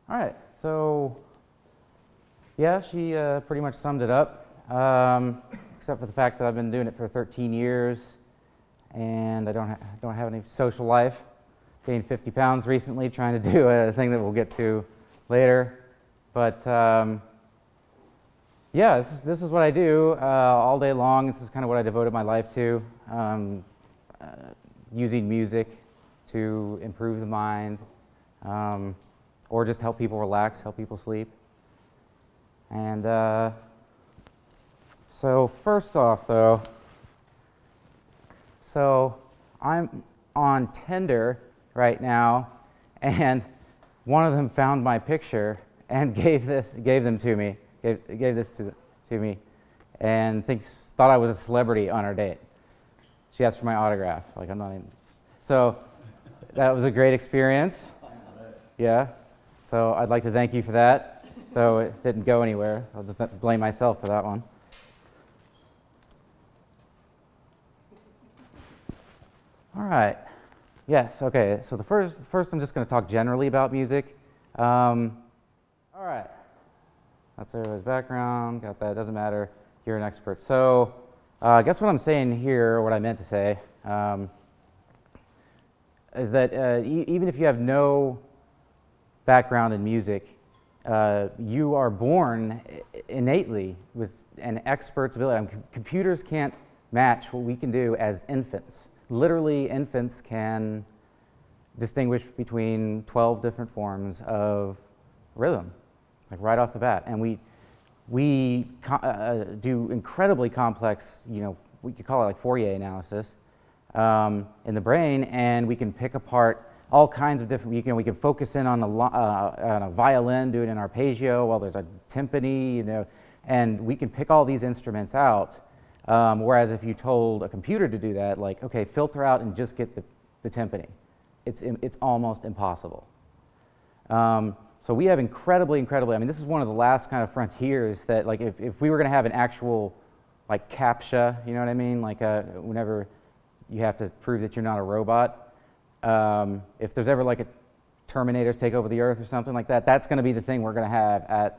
All right, so yeah, she pretty much summed it up, except for the fact that I've been doing it for 13 years and I don't have any social life. Gained 50 pounds recently trying to do a thing that we'll get to later. But yeah, this is what I do all day long. This is kind of what I devoted my life to, using music to improve the mind, or just help people relax, help people sleep. And so first off though, so I'm on Tinder right now, and one of them found my picture and gave this to me, and thought I was a celebrity on our date. She asked for my autograph, like I'm not even, so that was a great experience. Yeah, so I'd like to thank you for that, though it didn't go anywhere. I'll just blame myself for that one. All right. Yes, okay, so first I'm just going to talk generally about music. All right, that's everybody's background, got that, doesn't matter, you're an expert. So I guess what I'm saying here, or what I meant to say, is that even if you have no background in music, you are born innately with an expert's ability. I mean, computers can't match what we can do as infants. Literally, infants can distinguish between 12 different forms of rhythm, like right off the bat. And we do incredibly complex, we could call it like Fourier analysis in the brain, and we can pick apart all kinds of different, we can focus in on a violin, do it in arpeggio, while there's a timpani, and we can pick all these instruments out. Whereas if you told a computer to do that, like, okay, filter out and just get the timpani, it's almost impossible. So we have incredibly, I mean, this is one of the last kind of frontiers that, like, if we were going to have an actual, like, CAPTCHA, you know what I mean? Like, whenever you have to prove that you're not a robot, if there's ever, like, a Terminators take over the Earth or something like that, that's going to be the thing we're going to have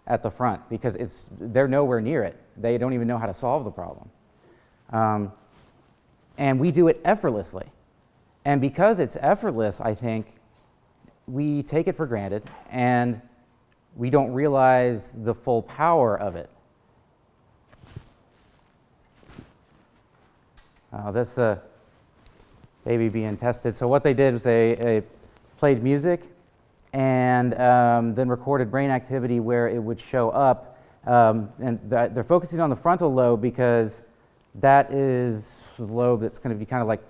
at the front, because they're nowhere near it. They don't even know how to solve the problem. And we do it effortlessly. And because it's effortless, I think, we take it for granted, and we don't realize the full power of it. That's a baby being tested. So what they did was they played music and then recorded brain activity where it would show up. And they're focusing on the frontal lobe because that is the lobe that's going to be kind of like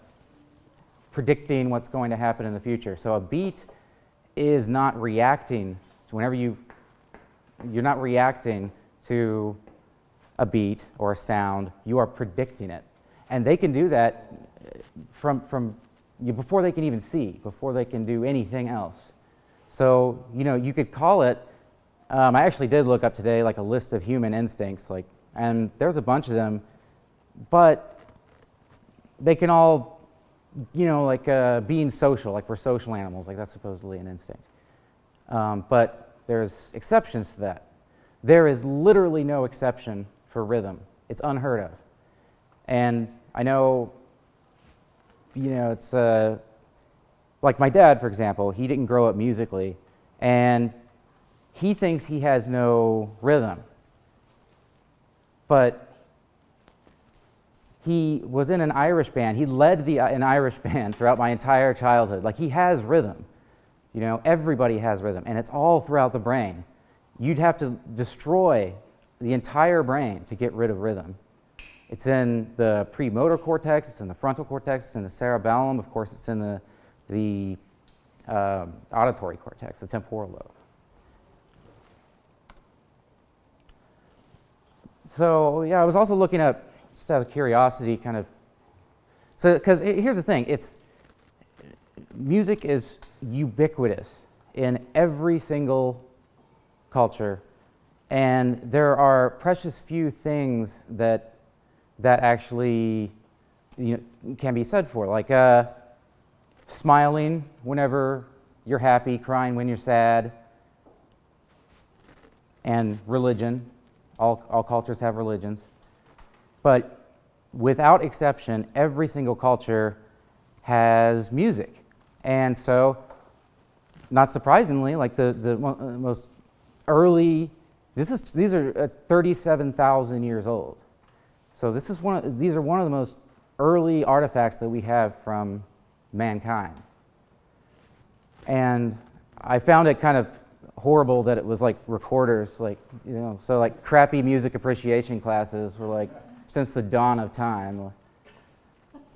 predicting what's going to happen in the future. So a beat is not reacting. So whenever you're not reacting to a beat or a sound, you are predicting it. And they can do that before they can even see, before they can do anything else. So, you could call it, I actually did look up today like a list of human instincts, and there's a bunch of them, but they can all, being social, like we're social animals, like that's supposedly an instinct. But there's exceptions to that. There is literally no exception for rhythm. It's unheard of. And I know, it's like my dad, for example, he didn't grow up musically, and he thinks he has no rhythm. But he was in an Irish band. He led an Irish band throughout my entire childhood. Like, he has rhythm. Everybody has rhythm, and it's all throughout the brain. You'd have to destroy the entire brain to get rid of rhythm. It's in the premotor cortex, it's in the frontal cortex, it's in the cerebellum, of course it's in the auditory cortex, the temporal lobe. So yeah, I was also looking up, just out of curiosity, kind of, so because here's the thing, music is ubiquitous in every single culture, and there are precious few things that actually can be said for, like smiling whenever you're happy, crying when you're sad, and religion. All cultures have religions. But without exception, every single culture has music. And so, not surprisingly, like the most early, these are 37,000 years old. So these are one of the most early artifacts that we have from mankind. And I found it kind of horrible that it was like recorders, like, you know, so like crappy music appreciation classes were like since the dawn of time,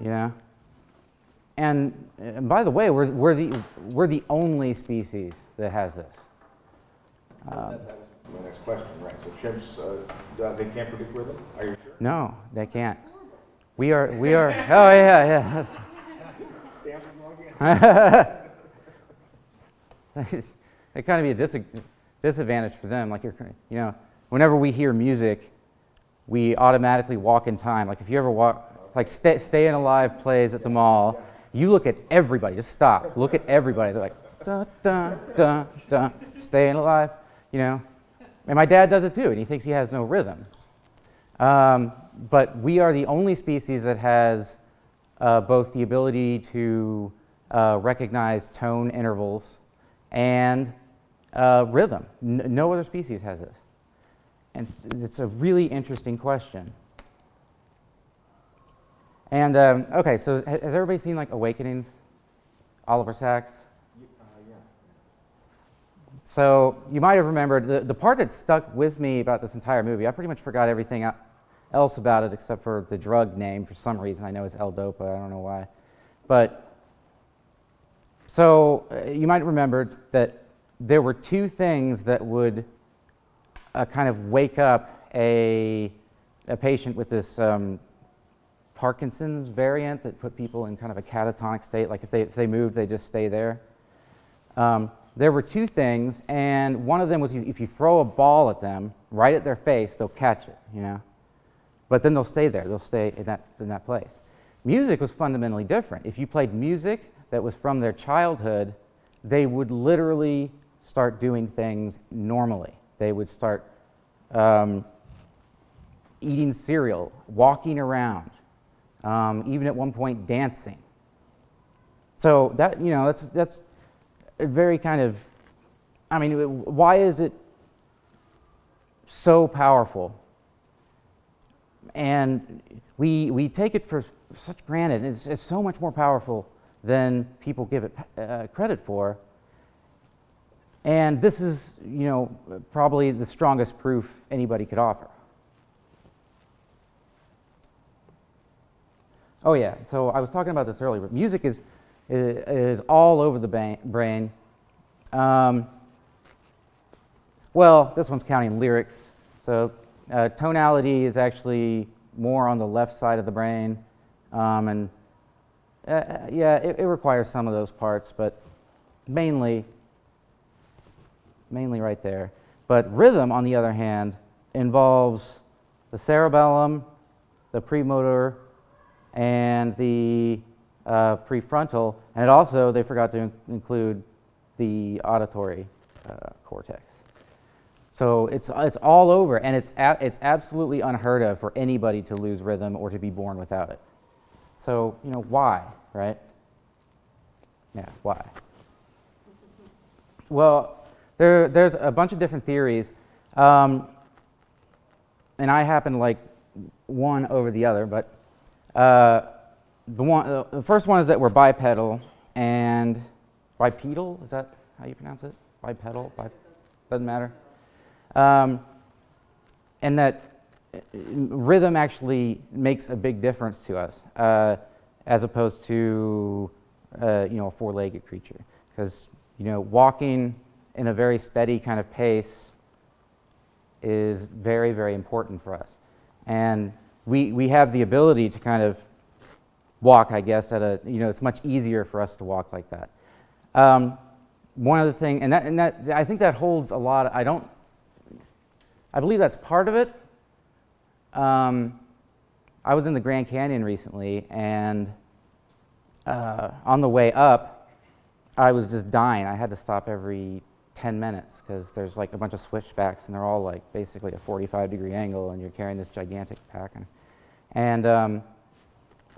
you know. And by the way, we're the only species that has this. That was my next question, right? So chimps, they can't predict rhythm? Are you sure? No, they can't. We are. Oh yeah. It kind of be a disadvantage for them. Like, you know, whenever we hear music, we automatically walk in time. Like if you ever walk, like Staying Alive plays at the mall, you look at everybody. Just stop. Look at everybody. They're like, dun dun dun dun, Staying Alive. You know, and my dad does it too, and he thinks he has no rhythm. But we are the only species that has both the ability to recognize tone intervals and rhythm. No other species has this. And it's a really interesting question. And okay, so has everybody seen like Awakenings? Oliver Sacks? Yeah. So you might have remembered the part that stuck with me about this entire movie. I pretty much forgot everything else about it except for the drug name for some reason. I know it's L-Dopa, I don't know why. But so you might remember that there were two things that would kind of wake up a patient with this Parkinson's variant that put people in kind of a catatonic state. Like if they moved, they just stay there. There were two things, and one of them was if you throw a ball at them, right at their face, they'll catch it, you know. But then they'll stay there. They'll stay in that place. Music was fundamentally different. If you played music that was from their childhood, they would literally start doing things normally. They would start eating cereal, walking around, even at one point dancing. So that, you know, that's a very kind of, I mean, why is it so powerful? And we take it for such granted. It's so much more powerful than people give it credit for. And this is, you know, probably the strongest proof anybody could offer. Oh yeah, so I was talking about this earlier, but music is all over the brain. Well, this one's counting lyrics. So tonality is actually more on the left side of the brain. And yeah, it requires some of those parts, but mainly right there. But rhythm, on the other hand, involves the cerebellum, the premotor, and the prefrontal, and it also, they forgot to include the auditory cortex. So it's all over, and it's absolutely unheard of for anybody to lose rhythm or to be born without it. So, you know, why, right? Yeah, why? Well, there's a bunch of different theories, and I happen to like one over the other, but the first one is that we're bipedal and bipedal. Is that how you pronounce it? Bipedal? Doesn't matter. And that rhythm actually makes a big difference to us, as opposed to you know, a four-legged creature, because you know, walking in a very steady kind of pace is very, very important for us. And we have the ability to kind of walk, I guess, at a, you know, it's much easier for us to walk like that. One other thing, and that I think that holds a lot, I believe that's part of it. I was in the Grand Canyon recently, and on the way up, I was just dying. I had to stop every 10 minutes because there's like a bunch of switchbacks and they're all like basically a 45-degree angle and you're carrying this gigantic pack. And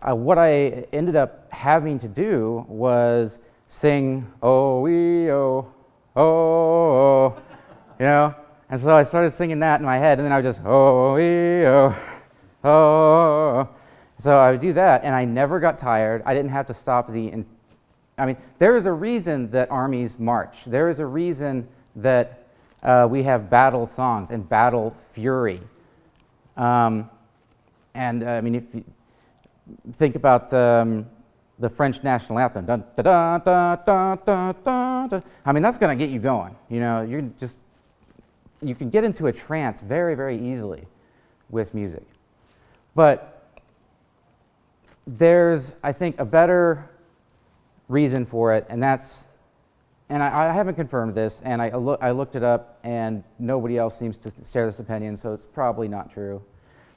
what I ended up having to do was sing, oh, wee, oh, oh, oh, you know? And so I started singing that in my head, and then I would just, oh, wee, oh, oh. So I would do that, and I never got tired. I didn't have to stop I mean, there is a reason that armies march. There is a reason that we have battle songs and battle fury. I mean, if you think about the French national anthem, dun, da, da, da, da, da, da, da. I mean, that's going to get you going. You know, you can get into a trance very, very easily with music. But there's, I think, a better reason for it, and I haven't confirmed this, and I looked it up, and nobody else seems to share this opinion, so it's probably not true.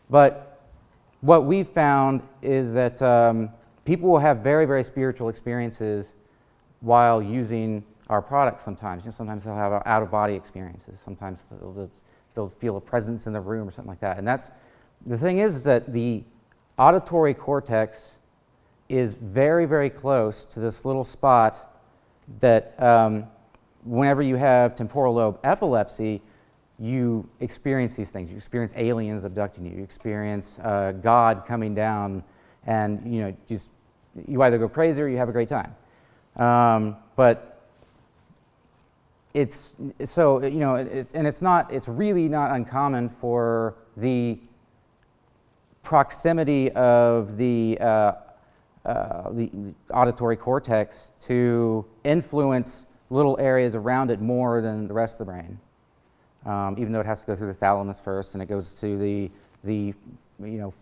But what we've found is that people will have very, very spiritual experiences while using our products sometimes. You know, sometimes they'll have out-of-body experiences. Sometimes they'll feel a presence in the room or something like that. And the thing is that the auditory cortex is very, very close to this little spot that whenever you have temporal lobe epilepsy, you experience these things. You experience aliens abducting you. You experience God coming down, and you either go crazy or you have a great time. But it's really not uncommon for the proximity of the auditory cortex to influence little areas around it more than the rest of the brain. Even though it has to go through the thalamus first, and it goes to the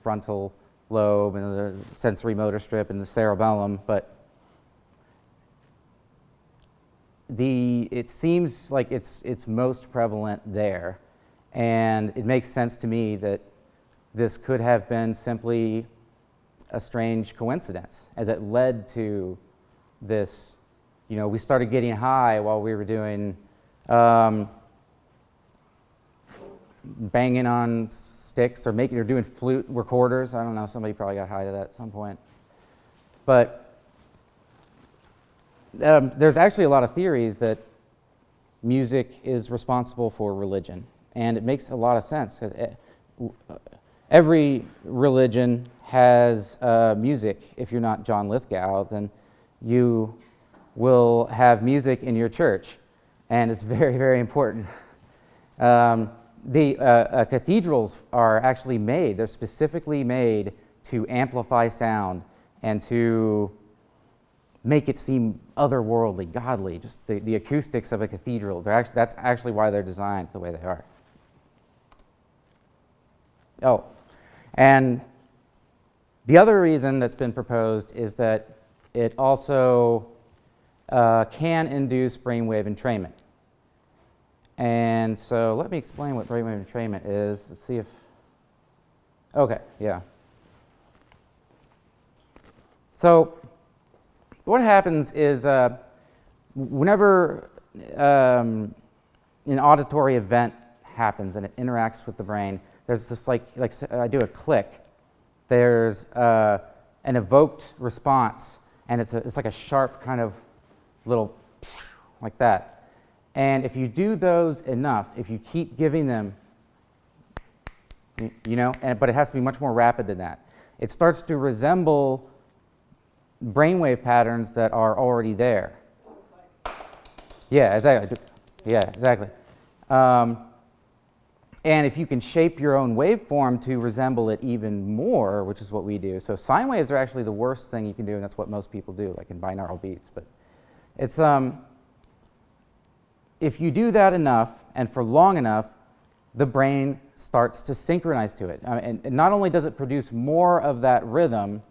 frontal lobe and the sensory motor strip and the cerebellum, but it seems like it's most prevalent there, and it makes sense to me that this could have been simply a strange coincidence that led to this. We started getting high while we were doing banging on sticks or doing flute recorders. I don't know, somebody probably got high to that at some point. But there's actually a lot of theories that music is responsible for religion, and it makes a lot of sense because every religion has music. If you're not John Lithgow, then you will have music in your church, and it's very, very important. The cathedrals are actually made, they're specifically made to amplify sound and to make it seem otherworldly, godly, just the acoustics of a cathedral. That's actually why they're designed the way they are. Oh, and the other reason that's been proposed is that it also can induce brainwave entrainment. And so let me explain what brainwave entrainment is. Let's see if, okay, yeah. So what happens is whenever an auditory event happens and it interacts with the brain, there's this like I do a click, there's an evoked response, and it's like a sharp kind of little like that. And if you do those enough, if you keep giving them, but it has to be much more rapid than that, it starts to resemble brainwave patterns that are already there. Yeah, exactly. Yeah, exactly. And if you can shape your own waveform to resemble it even more, which is what we do. So sine waves are actually the worst thing you can do, and that's what most people do, like in binaural beats. But it's if you do that enough and for long enough, the brain starts to synchronize to it. And not only does it produce more of that rhythm,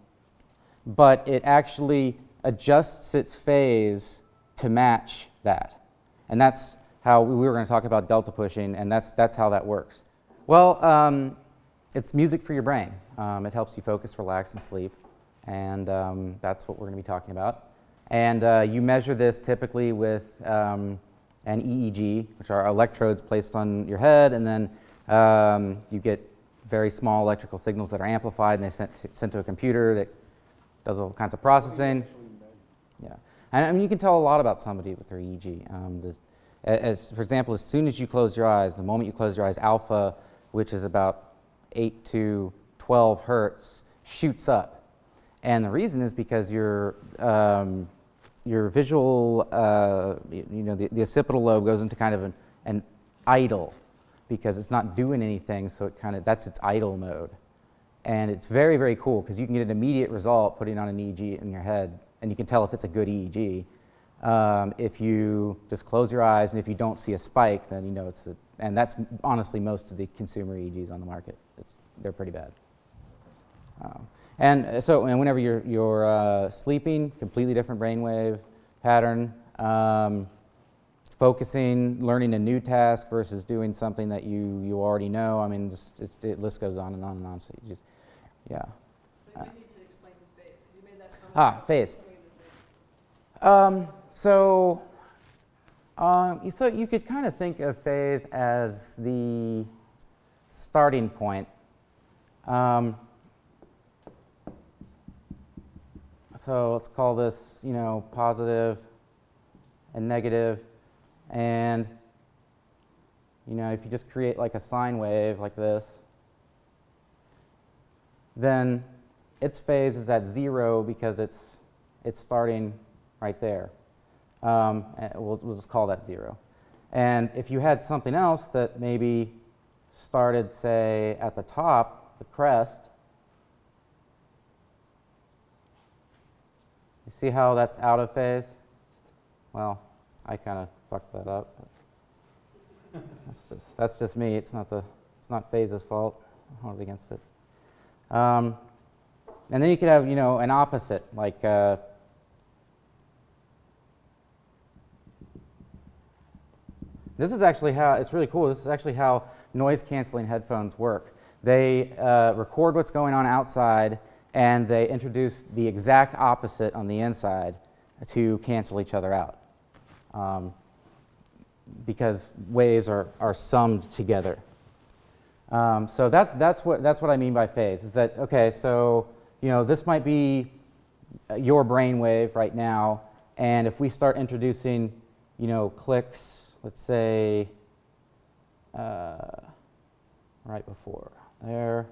but it actually adjusts its phase to match that. And that's how we were going to talk about delta pushing, and that's how that works. Well, it's music for your brain. It helps you focus, relax, and sleep, and that's what we're going to be talking about. And you measure this typically with an EEG, which are electrodes placed on your head, and then you get very small electrical signals that are amplified, and they're sent to a computer that does all kinds of processing. Yeah, and I mean, you can tell a lot about somebody with their EEG. For example, as soon as you close your eyes, the moment you close your eyes, alpha, which is about 8 to 12 hertz, shoots up. And the reason is because your visual, the occipital lobe goes into kind of an idle, because it's not doing anything, so that's its idle mode. And it's very, very cool, because you can get an immediate result putting on an EEG in your head, and you can tell if it's a good EEG. If you just close your eyes and if you don't see a spike, then you know and that's honestly most of the consumer EEGs on the market. They're pretty bad. And whenever you're sleeping, completely different brainwave pattern. Focusing, learning a new task versus doing something that you already know. I mean, the list goes on and on and on. So you just, yeah. So you need to explain the phase, because you made that comment. Phase. So you could kind of think of phase as the starting point. So let's call this, positive and negative. And, if you just create like a sine wave like this, then its phase is at 0 because it's starting right there. We'll just call that 0. And if you had something else that maybe started, say, at the top, the crest, you see how that's out of phase? Well, I kind of fucked that up. That's just me. It's not phase's fault. I'm hard against it. And then you could have, an opposite, like this is actually how, it's really cool, this is actually how noise-canceling headphones work. They record what's going on outside, and they introduce the exact opposite on the inside to cancel each other out. Because waves are summed together. So that's what I mean by phase, is that, okay, so, this might be your brain wave right now, and if we start introducing, clicks, let's say, right before there,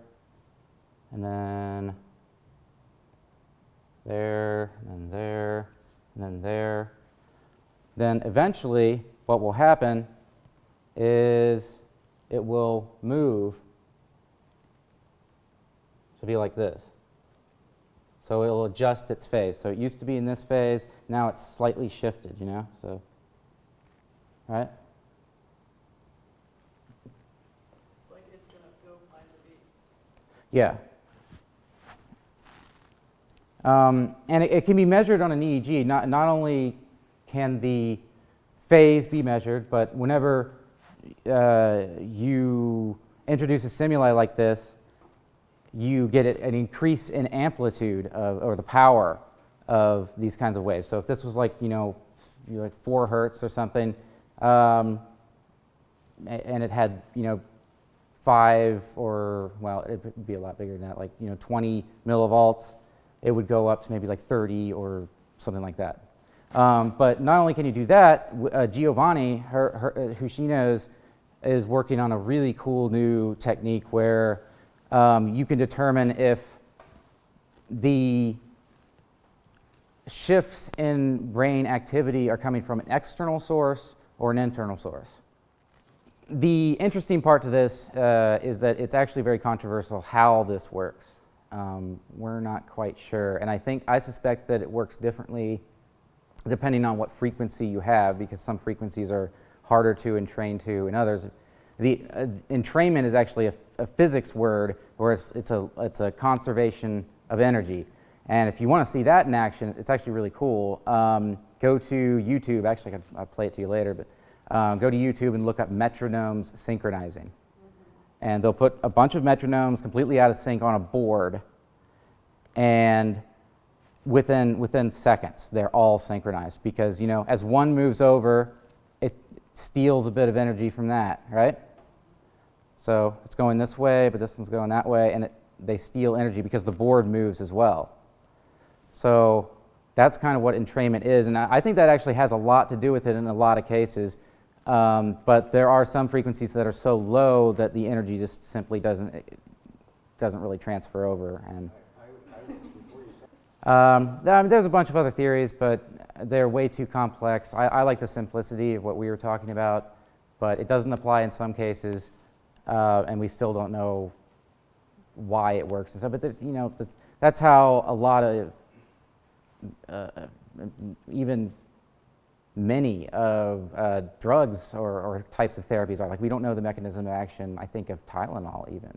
and then there, and then there, and then there, then eventually what will happen is it will move to be like this. So it'll adjust its phase. So it used to be in this phase, now it's slightly shifted, so, right? It's like it's going to go find the beats. Yeah. And it can be measured on an EEG. Not only can the phase be measured, but whenever you introduce a stimuli like this, you get an increase in amplitude or the power of these kinds of waves. So if this was like, like 4 hertz or something, and it had, 5 or, well, it would be a lot bigger than that, like, 20 millivolts, it would go up to maybe like 30 or something like that. But not only can you do that, Giovanni, who she knows, is working on a really cool new technique where you can determine if the shifts in brain activity are coming from an external source or an internal source. The interesting part to this is that it's actually very controversial how this works. We're not quite sure, and I suspect that it works differently depending on what frequency you have, because some frequencies are harder to entrain to and others. The entrainment is actually a physics word, where it's a conservation of energy. And if you want to see that in action, it's actually really cool. Go to YouTube. Actually, I'll play it to you later, but go to YouTube and look up metronomes synchronizing. Mm-hmm. And they'll put a bunch of metronomes completely out of sync on a board, and within seconds, they're all synchronized because, as one moves over, it steals a bit of energy from that, right? So it's going this way, but this one's going that way, and they steal energy because the board moves as well. So that's kind of what entrainment is, and I think that actually has a lot to do with it in a lot of cases. But there are some frequencies that are so low that the energy just simply doesn't really transfer over. And there's a bunch of other theories, but they're way too complex. I like the simplicity of what we were talking about, but it doesn't apply in some cases, and we still don't know why it works and stuff. But there's, that's how a lot of even many of drugs or types of therapies are. Like, we don't know the mechanism of action, I think, of Tylenol even.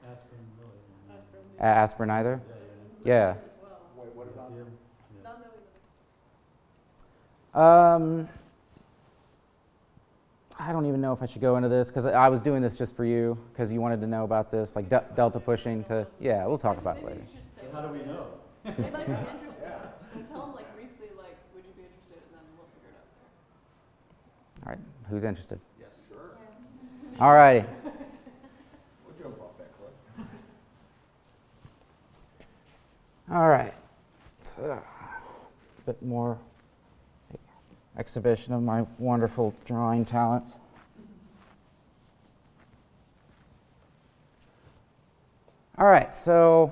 Aspirin, Aspirin either? Yeah. as well. Wait, what about? Not knowing the I don't even know if I should go into this because I was doing this just for you because you wanted to know about this, like delta pushing to, yeah, we'll talk about it later. Maybe you should say How do what we it know? is. They might be interested. So tell them briefly, would you be interested, and then we'll figure it out there. All right, who's interested? Yes, sure. All righty. We'll jump off that cliff. All right. So, a bit more exhibition of my wonderful drawing talents. All right, so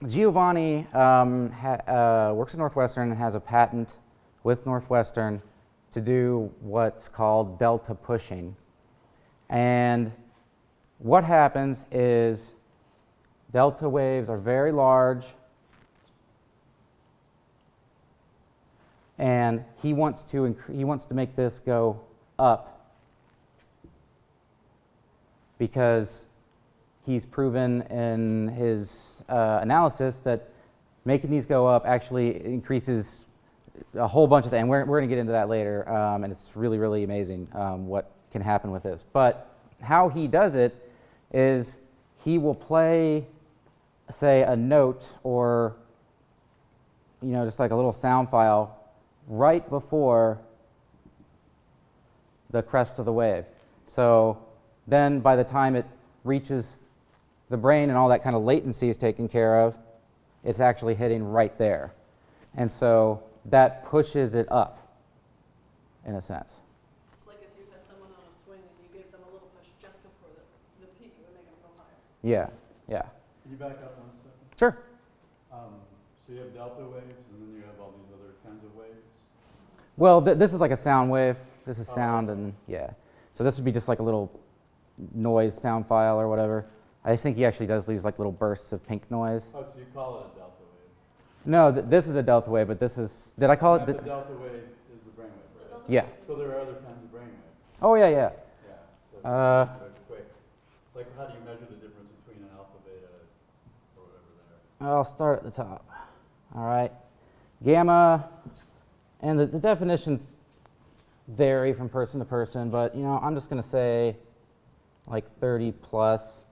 Giovanni works at Northwestern and has a patent with Northwestern to do what's called delta pushing. And what happens is delta waves are very large, and he wants to make this go up because he's proven in his analysis that making these go up actually increases a whole bunch of things. And we're going to get into that later, and it's really, really amazing what can happen with this. But how he does it is he will play, say, a note or just like a little sound file right before the crest of the wave. So then by the time it reaches the brain and all that kind of latency is taken care of, it's actually hitting right there. And so that pushes it up, in a sense. It's like if you had someone on a swing and you gave them a little push just before the peak, it would make them go higher. Yeah, yeah. Can you back up 1 second? Sure. So you have delta waves, and then you have all these other kinds of waves? Well, this is like a sound wave. This is sound, okay. and yeah. So this would be just like a little noise sound file or whatever. I just think he actually does use like little bursts of pink noise. Oh, so you call it a delta wave? No, this is a delta wave, but this is, did I call it? The delta wave is the brainwave, right? Yeah. So there are other kinds of brainwaves? Oh, yeah, yeah. Yeah. So quick. Like, how do you measure the difference between an alpha, beta, or whatever there? I'll start at the top. All right. Gamma, and the definitions vary from person to person, but I'm just going to say like 30 plus.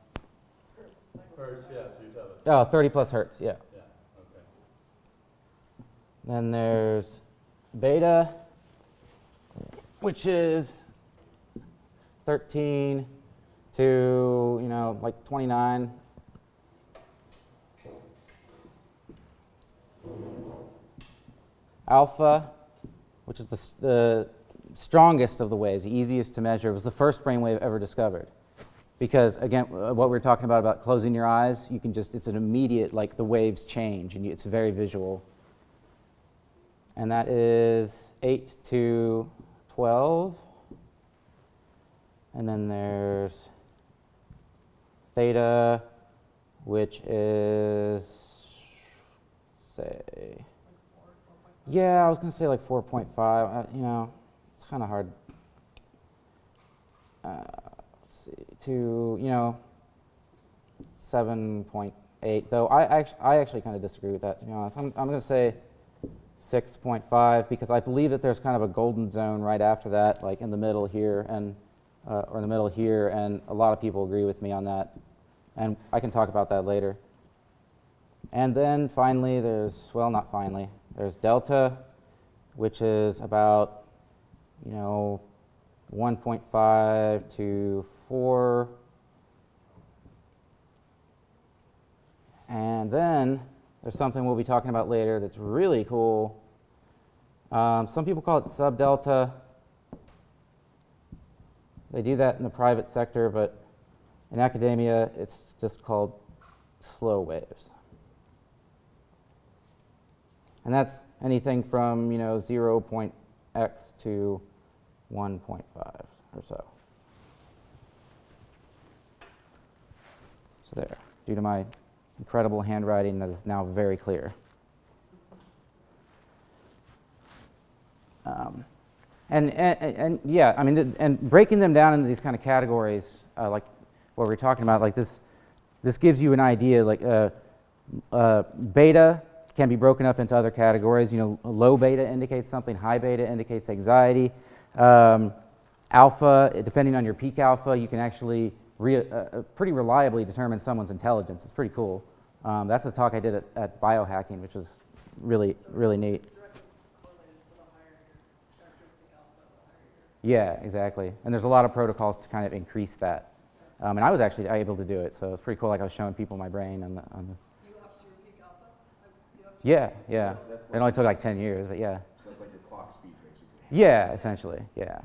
Hertz, yeah, so you tell it. Oh, 30 plus hertz, yeah. Yeah, okay. Then there's beta, which is 13 to, like 29. Alpha, which is the strongest of the waves, the easiest to measure, was the first brainwave ever discovered. Because again, what we were talking about closing your eyes, you can just, it's an immediate, like the waves change, and it's very visual. And that is 8 to 12. And then there's theta, which is, say, yeah, I was going to say like 4.5. It's kind of hard. Let's see, to 7.8. Though I actually kind of disagree with that, to be honest. I'm going to say 6.5 because I believe that there's kind of a golden zone right after that, like in the middle here and or in the middle here, and a lot of people agree with me on that. And I can talk about that later. And then finally, there's, well, not finally, there's delta, which is about, 1.5 to 4. And then there's something we'll be talking about later that's really cool. Some people call it subdelta. They do that in the private sector, but in academia, it's just called slow waves. And that's anything from, 0.x to 1.5 or so. So there, due to my incredible handwriting, that is now very clear. And yeah, I mean, and breaking them down into these kind of categories, like what we're talking about, like this gives you an idea. Like beta can be broken up into other categories. Low beta indicates something, high beta indicates anxiety. Alpha, depending on your peak alpha, you can actually pretty reliably determine someone's intelligence. It's pretty cool. That's the talk I did at biohacking, which was really, really neat. Yeah, exactly. And there's a lot of protocols to kind of increase that. And I was actually able to do it, so it's pretty cool. Like I was showing people my brain on the You upped your peak alpha? You upped Yeah, yeah. That's It only took like 10 years, but yeah. So that's like your clock speed, basically. Yeah, essentially, yeah.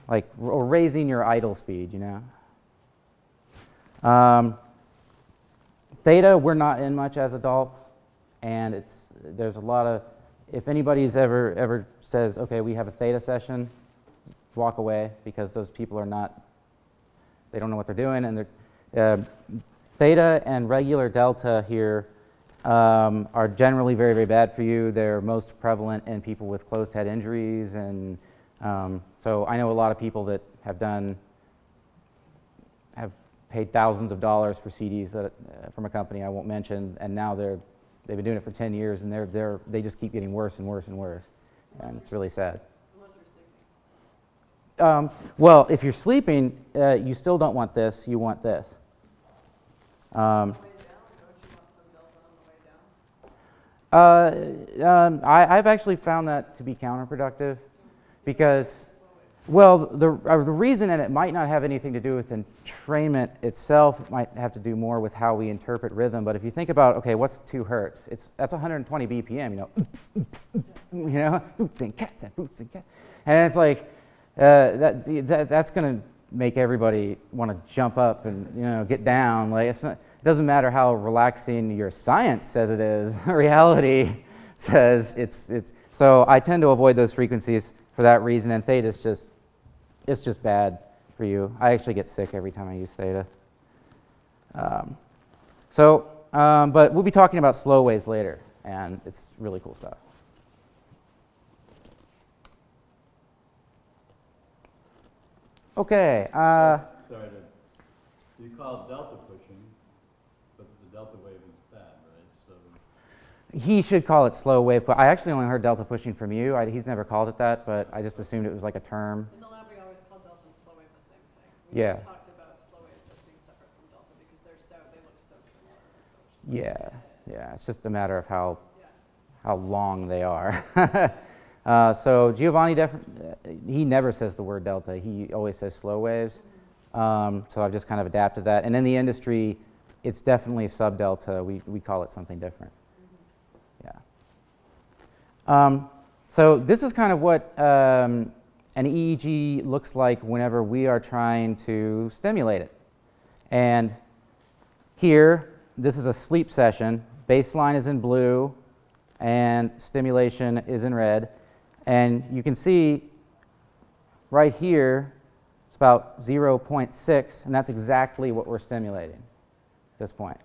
Like or raising your idle speed, Theta, we're not in much as adults, and there's a lot of, if anybody's ever says, okay, we have a theta session, walk away, because those people they don't know what they're doing, and theta and regular delta here are generally very, very bad for you. They're most prevalent in people with closed head injuries, and so I know a lot of people that have paid thousands of dollars for CDs that from a company I won't mention, and now they've been doing it for 10 years, and they just keep getting worse and worse and worse, and it's really sad. Unless you're sleeping. Well, if you're sleeping, you still don't want this. You want this. On the way down, don't you want some delta on the way down? I've actually found that to be counterproductive, because, well, the reason, and it might not have anything to do with entrainment itself, it might have to do more with how we interpret rhythm. But if you think about, okay, what's 2 hertz? That's 120 BPM, boots and cats and boots and cats, and it's like that's going to make everybody want to jump up and get down. Like it doesn't matter how relaxing your science says it is. Reality says it's. So I tend to avoid those frequencies for that reason, and theta is just bad for you. I actually get sick every time I use theta. But we'll be talking about slow waves later, and it's really cool stuff. Okay. Sorry, you call it delta pushing, but the delta wave is bad, right? So He should call it slow wave, but I actually only heard delta pushing from you. He's never called it that, but I just assumed it was like a term. In the lab, we always call delta and slow wave the same thing. Yeah. We talked about slow waves as being separate from delta because they look so similar. So it's just Yeah. It's just a matter of how yeah. long they are. So Giovanni, he never says the word delta. He always says slow waves. So I've just kind of adapted that. And in the industry, it's definitely sub-delta. We call it something different. Yeah. So this is kind of what an EEG looks like whenever we are trying to stimulate it. And here, this is a sleep session. Baseline is in blue, and stimulation is in red. And you can see right here, it's about 0.6, and that's exactly what we're stimulating at this point.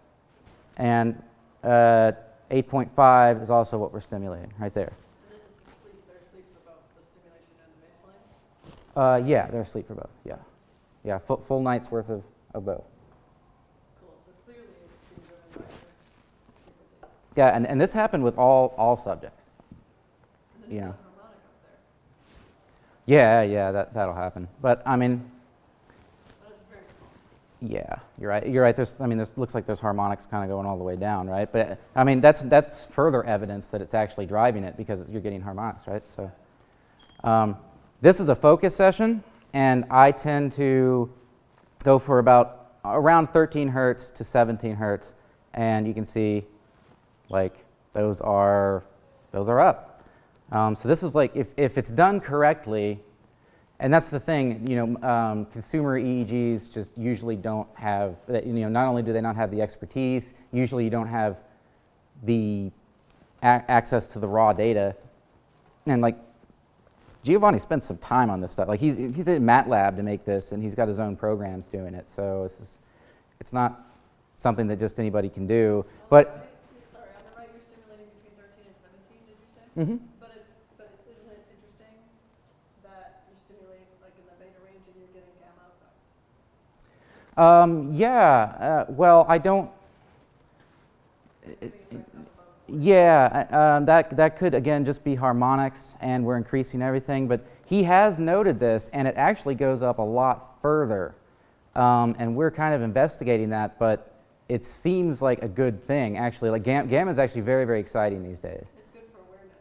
And 8.5 is also what we're stimulating right there. And this is sleep. They're asleep for both the stimulation and the baseline? Yeah, they're asleep for both, yeah. Yeah, full night's worth of both. Cool. So clearly it's being driven by their frequency. Yeah, and this happened with all subjects. And then Yeah. you have a harmonic up there. Yeah, that'll happen. But I mean, But it's very small. Yeah, you're right. You're right. There's, I mean, looks like there's harmonics kind of going all the way down, right? But I mean, that's further evidence that it's actually driving it because you're getting harmonics, right? So this is a focus session, and I tend to go for about around 13 hertz to 17 hertz, and you can see, like, those are up. So this is like if it's done correctly. And that's the thing, you know, consumer EEGs just usually don't have, you know, not only do they not have the expertise, usually you don't have the access to the raw data. And like, Giovanni spent some time on this stuff. Like he's at MATLAB to make this, and he's got his own programs doing it. So it's not something that just anybody can do. But Sorry, on the right you're stimulating between 13 and 17, did you say? mm-hmm. But isn't it interesting that you stimulate like in the beta range and you're getting gamma effects? Yeah, well, I don't. Yeah, that could again just be harmonics, and we're increasing everything. But he has noted this, and it actually goes up a lot further, and we're kind of investigating that. But it seems like a good thing, actually. Like gamma is actually very, very exciting these days. It's good for awareness.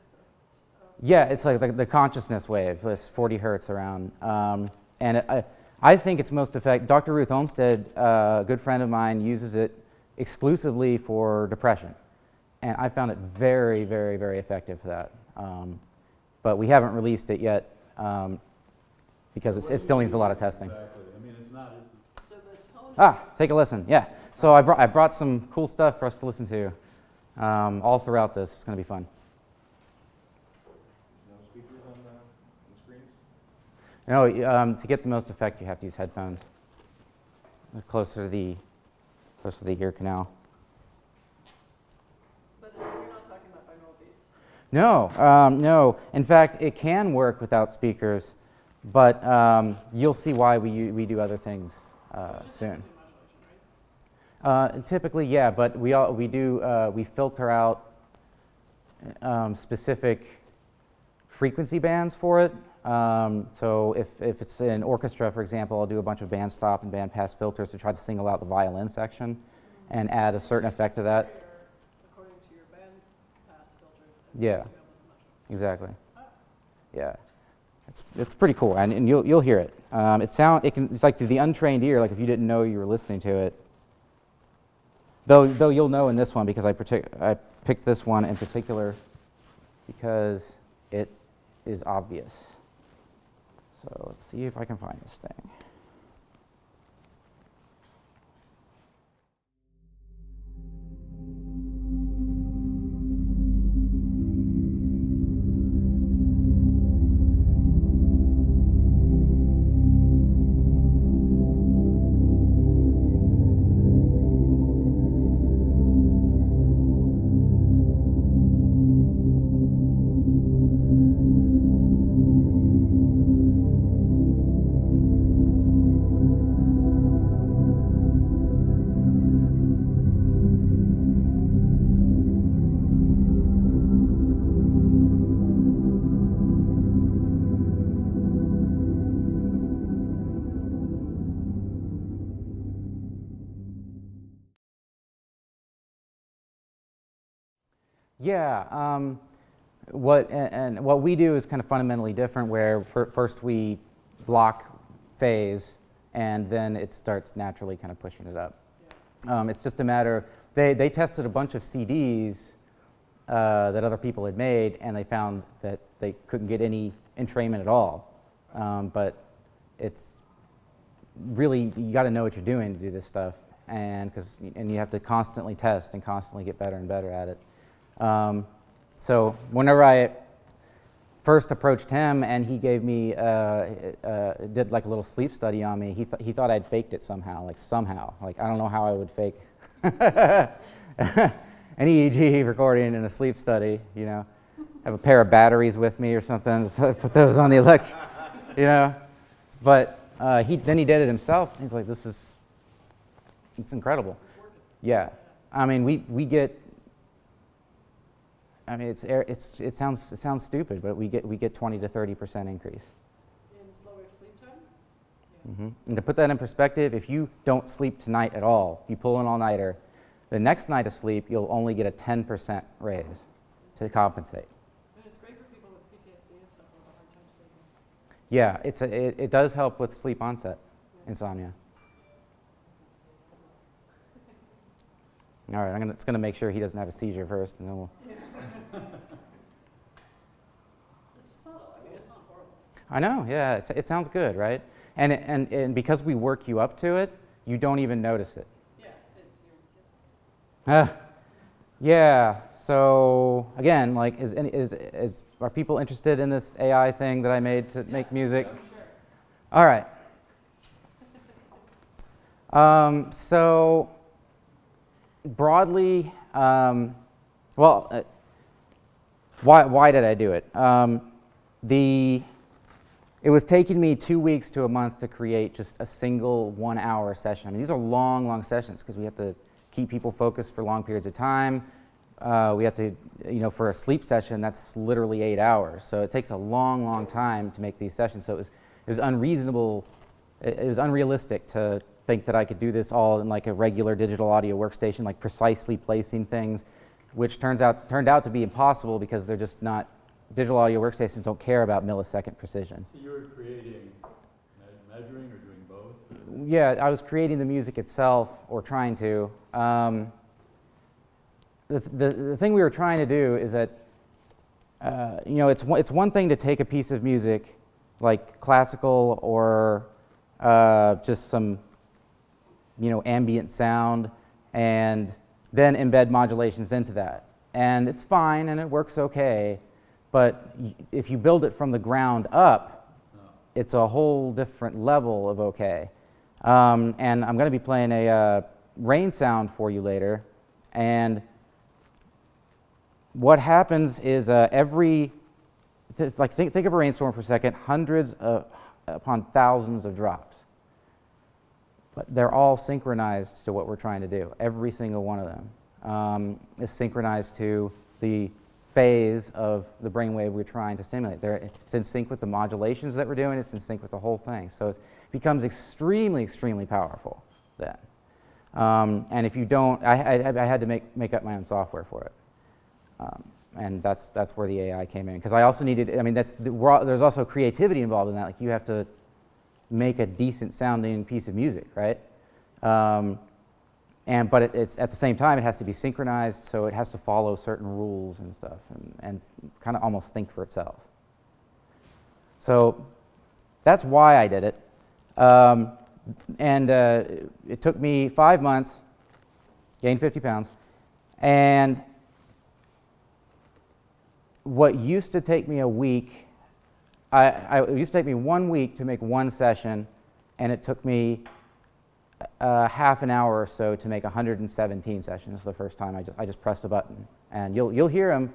Yeah, it's like the consciousness wave, it's 40 hertz around. And I think it's most effective. Dr. Ruth Olmsted, a good friend of mine, uses it exclusively for depression. And I found it very, very, very effective for that. But we haven't released it yet because it still needs a lot of testing. Exactly. I mean, it's not. So the tone. Take a listen, yeah. So I brought some cool stuff for us to listen to all throughout this. It's going to be fun. No speakers on the screens? No, to get the most effect, you have to use headphones. Closer to the ear canal. But you're not talking about binaural beats. No, no. In fact, it can work without speakers, but you'll see why we do other things soon. Typically, yeah, but we filter out specific frequency bands for it. So if it's an orchestra, for example, I'll do a bunch of band stop and band pass filters to try to single out the violin section and add a certain effect to that. According to your band pass filter. Yeah, exactly. Yeah, it's pretty cool, and you'll hear it. It's like to the untrained ear, like if you didn't know you were listening to it. Though you'll know in this one because I picked this one in particular because it is obvious. So let's see if I can find this thing. Yeah, what we do is kind of fundamentally different, where first we block phase, and then it starts naturally kind of pushing it up. It's just a matter, they tested a bunch of CDs that other people had made, and they found that they couldn't get any entrainment at all. But it's really, you got to know what you're doing to do this stuff, and you have to constantly test and constantly get better and better at it. So whenever I first approached him and he gave me, did like a little sleep study on me, he thought I'd faked it somehow. Like I don't know how I would fake an EEG recording in a sleep study, you know. Have a pair of batteries with me or something, so put those on the electric, you know. But then he did it himself. He's like, it's incredible. Yeah, I mean, we get. I mean, it sounds stupid, but we get 20 to 30% increase. In slower sleep time? And to put that in perspective, if you don't sleep tonight at all, you pull an all-nighter, the next night of sleep, you'll only get a 10% raise to compensate. And it's great for people with PTSD and stuff who have a hard time sleeping. Yeah, it does help with sleep onset, insomnia. All right, it's going to make sure he doesn't have a seizure first, and then we'll... It's subtle. I mean, it's not horrible. I know, yeah, it sounds good, right? And because we work you up to it, you don't even notice it. Yeah, it's your Yeah, so again, like, are people interested in this AI thing that I made to make music? Sure. All right. So broadly, why did I do it? It was taking me 2 weeks to a month to create just a single 1 hour session. I mean, these are long, long sessions because we have to keep people focused for long periods of time. We have to, for a sleep session, that's literally 8 hours. So it takes a long, long time to make these sessions. So it was unreasonable, it was unrealistic to think that I could do this all in like a regular digital audio workstation, like precisely placing things, which turned out to be impossible because they're just not, digital audio workstations don't care about millisecond precision. So you were creating, measuring or doing both? Or? Yeah, I was creating the music itself, or trying to. The thing we were trying to do is that, it's one thing to take a piece of music, like classical or just some, ambient sound, and then embed modulations into that. And it's fine and it works okay, but if you build it from the ground up, it's a whole different level of okay. And I'm going to be playing a rain sound for you later, and what happens is think of a rainstorm for a second, hundreds upon thousands of drops. But they're all synchronized to what we're trying to do. Every single one of them is synchronized to the phase of the brainwave we're trying to stimulate. It's in sync with the modulations that we're doing. It's in sync with the whole thing. So it becomes extremely, extremely powerful then. And if you don't, I had to make up my own software for it. And that's where the AI came in. Because I also needed, there's also creativity involved in that. Like, you have to make a decent sounding piece of music, right? But it's at the same time, it has to be synchronized, so it has to follow certain rules and stuff, and kind of almost think for itself. So that's why I did it. It took me 5 months, gained 50 pounds, and what used to take me a week, it used to take me 1 week to make one session, and it took me half an hour or so to make 117 sessions the first time I just pressed a button. And you'll hear them.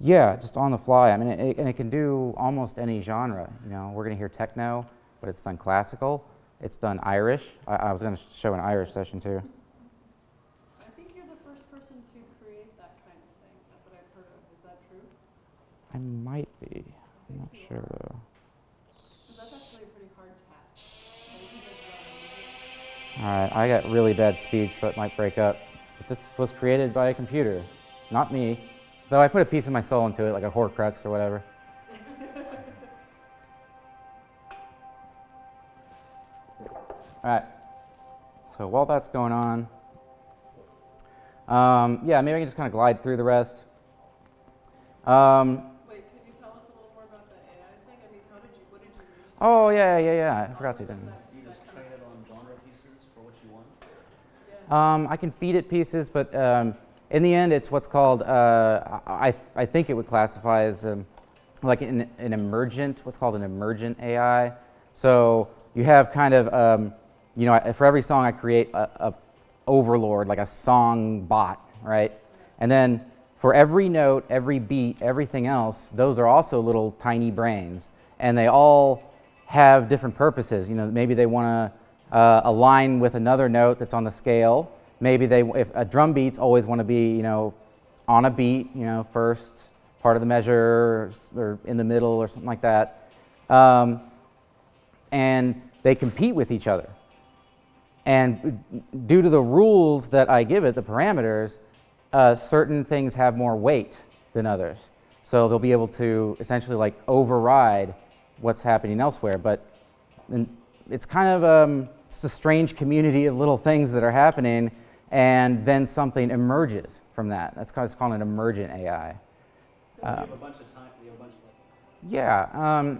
Yeah, just on the fly. I mean, it can do almost any genre. We're going to hear techno, but it's done classical. It's done Irish. I was going to show an Irish session too. I think you're the first person to create that kind of thing that I've heard of. Is that true? I might be. I'm not sure though. So that's actually a pretty hard task. All right, I got really bad speed, so it might break up. But this was created by a computer, not me. Though I put a piece of my soul into it, like a Horcrux or whatever. All right, so while that's going on, yeah, maybe I can just kind of glide through the rest. Wait, could you tell us a little more about the AI thing? I mean, what did you use? Oh, yeah, I forgot to do that. You just train it on genre pieces for what you want? I can feed it pieces, but in the end, it's what's called, I think it would classify as like an emergent, what's called an emergent AI. So you have kind of, you know, for every song I create a overlord, like a song bot, right? And then for every note, every beat, everything else, those are also little tiny brains. And they all have different purposes. You know, maybe they want to align with another note that's on the scale. Maybe if a drum beats always want to be, you know, on a beat, you know, first part of the measure or in the middle or something like that. And they compete with each other. And due to the rules that I give it, the parameters, certain things have more weight than others. So they'll be able to essentially like override what's happening elsewhere. But it's kind of it's a strange community of little things that are happening, and then something emerges from that. That's called, it's called an emergent AI. So you have a bunch of time, you have a bunch of Yeah,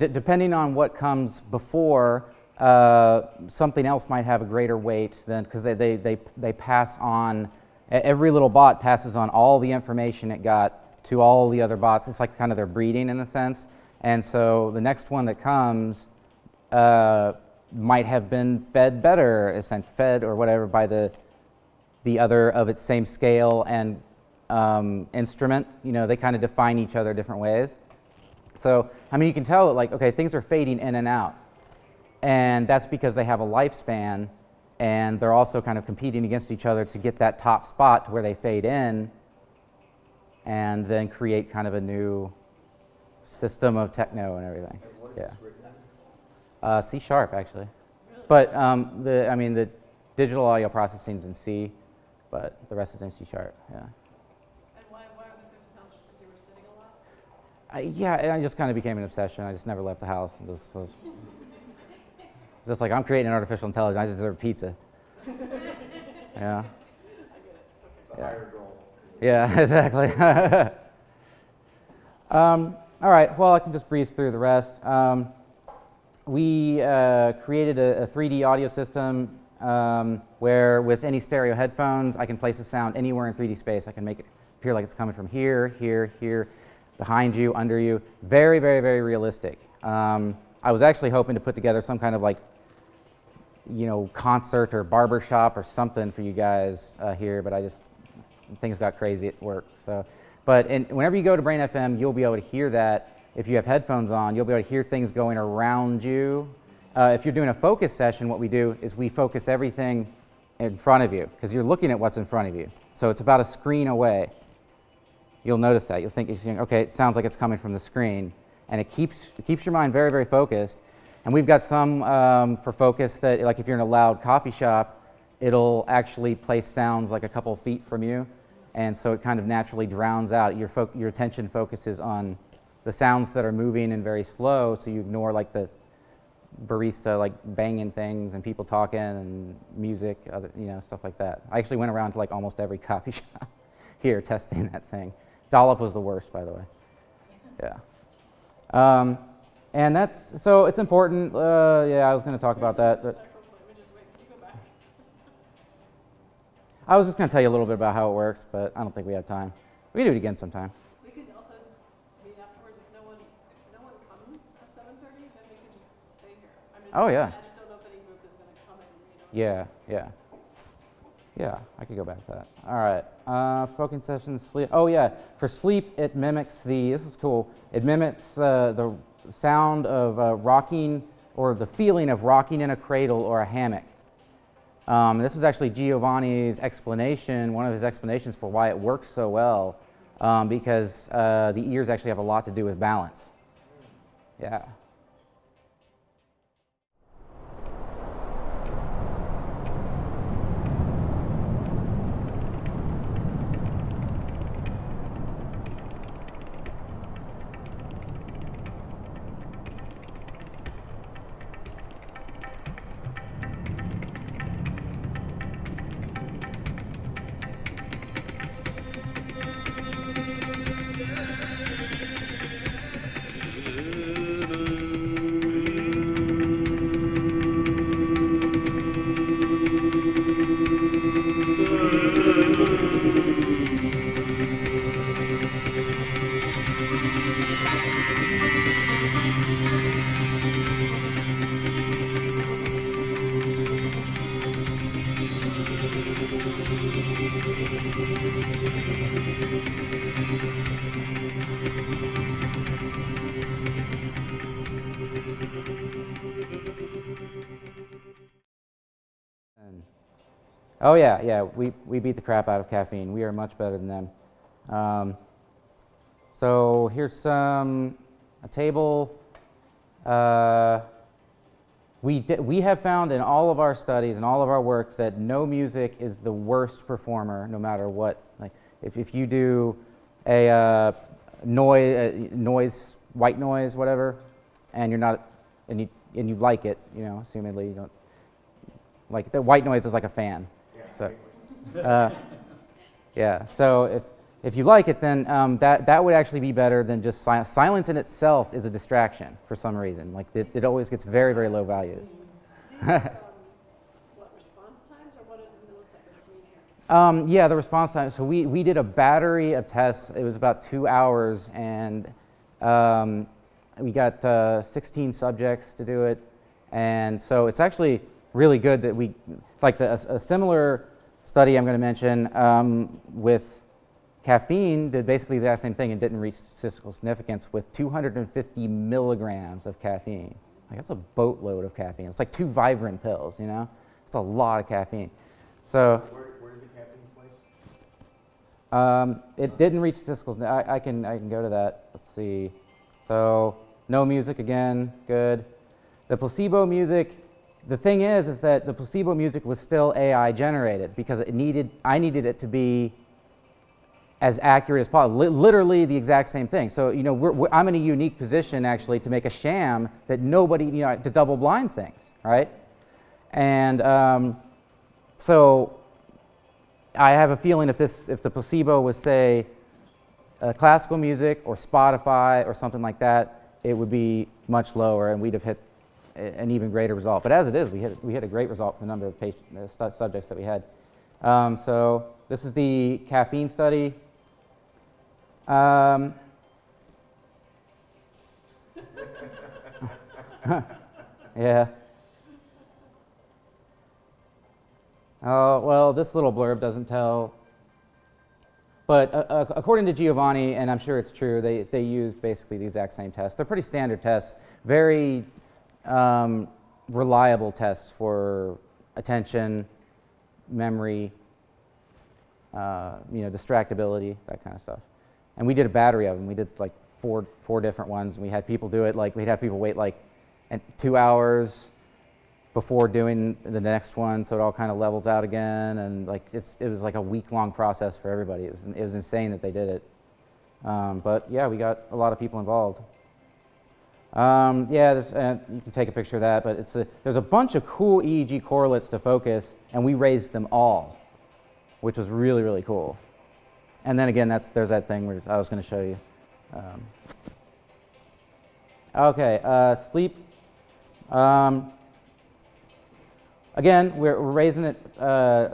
depending on what comes before, something else might have a greater weight than, because they pass on, every little bot passes on all the information it got to all the other bots. It's like kind of their breeding in a sense. And so the next one that comes might have been fed better, fed or whatever by the other of its same scale and instrument. You know, they kind of define each other different ways. So, I mean, you can tell that, like, okay, things are fading in and out. And that's because they have a lifespan, and they're also kind of competing against each other to get that top spot to where they fade in and then create kind of a new system of techno and everything. What is Yeah. this written in? C# actually. But the digital audio processing is in C, but the rest is in C#. Yeah. And why are the 50 pounds just because you were sitting a lot? Yeah, I just kind of became an obsession. I just never left the house. It's just like, I'm creating an artificial intelligence. I deserve pizza. Yeah. I get it. It's a higher goal. Yeah, exactly. All right, well, I can just breeze through the rest. We created a 3D audio system where with any stereo headphones, I can place a sound anywhere in 3D space. I can make it appear like it's coming from here, here, here, behind you, under you. Very, very, very realistic. I was actually hoping to put together some kind of like, you know, concert or barber shop or something for you guys here, but things got crazy at work. So, but whenever you go to Brain FM, you'll be able to hear that. If you have headphones on, you'll be able to hear things going around you. If you're doing a focus session, what we do is we focus everything in front of you, because you're looking at what's in front of you. So it's about a screen away. You'll notice that. You'll think, okay, it sounds like it's coming from the screen. And it keeps your mind very, very focused. And we've got some for focus that, like if you're in a loud coffee shop, it'll actually place sounds like a couple feet from you. And so it kind of naturally drowns out. Your attention focuses on the sounds that are moving and very slow, so you ignore like the barista like banging things and people talking and music, other, you know, stuff like that. I actually went around to like almost every coffee shop here testing that thing. Dollop was the worst, by the way. Yeah. And that's, so it's important, yeah, I was going to talk about that. But I was just going to tell you a little bit about how it works, but I don't think we have time. We can do it again sometime. We could also meet afterwards if no one comes at 7:30, then we could just stay here. Oh, yeah. I just don't know if any group is going to come and meet over. Yeah, I could go back to that. All right, focus session, sleep. Oh yeah, for sleep it mimics this is cool, it mimics the sound of rocking, or the feeling of rocking in a cradle or a hammock. This is actually Giovanni's explanation, one of his explanations for why it works so well, because the ears actually have a lot to do with balance. Yeah. Oh yeah, we beat the crap out of caffeine. We are much better than them. So here's a table. We have found in all of our studies and all of our work that no music is the worst performer, no matter what. Like if you do a noise, white noise, whatever, and you're not, and you like it, you know, assumedly you don't like the white noise is like a fan. So, yeah. So if you like it, then that would actually be better than just silence. Silence in itself is a distraction for some reason. Like it always gets very, very low values. What, response times, or what does milliseconds mean here? Yeah, the response time. So we did a battery of tests. It was about 2 hours, and we got 16 subjects to do it. And so it's actually really good that we, like a similar study I'm going to mention with caffeine did basically the exact same thing and didn't reach statistical significance with 250 milligrams of caffeine. Like that's a boatload of caffeine. It's like 2 Vibrant pills, you know? It's a lot of caffeine. So Where did the caffeine place? it didn't reach statistical. I can go to that. Let's see. So no music again, good. The placebo music. The thing is that the placebo music was still AI generated because I needed it to be as accurate as possible, literally the exact same thing. So, you know, I'm in a unique position actually to make a sham that nobody, you know, to double blind things, right? And so I have a feeling if the placebo was, say, classical music or Spotify or something like that, it would be much lower and we'd have hit an even greater result. But as it is, we hit a great result for the number of subjects that we had. So this is the caffeine study. Yeah. Oh, well, this little blurb doesn't tell. But according to Giovanni, and I'm sure it's true, they used basically the exact same tests. They're pretty standard tests, very reliable tests for attention, memory, you know, distractibility, that kind of stuff. And we did a battery of them. We did like four different ones. And we had people do it like, we'd have people wait like 2 hours before doing the next one, so it all kind of levels out again. And like it was like a week-long process for everybody. It was insane that they did it. But yeah, we got a lot of people involved. Yeah, you can take a picture of that, but there's a bunch of cool EEG correlates to focus, and we raised them all, which was really, really cool. And then again, there's that thing where I was going to show you. Okay, sleep. Again, we're raising it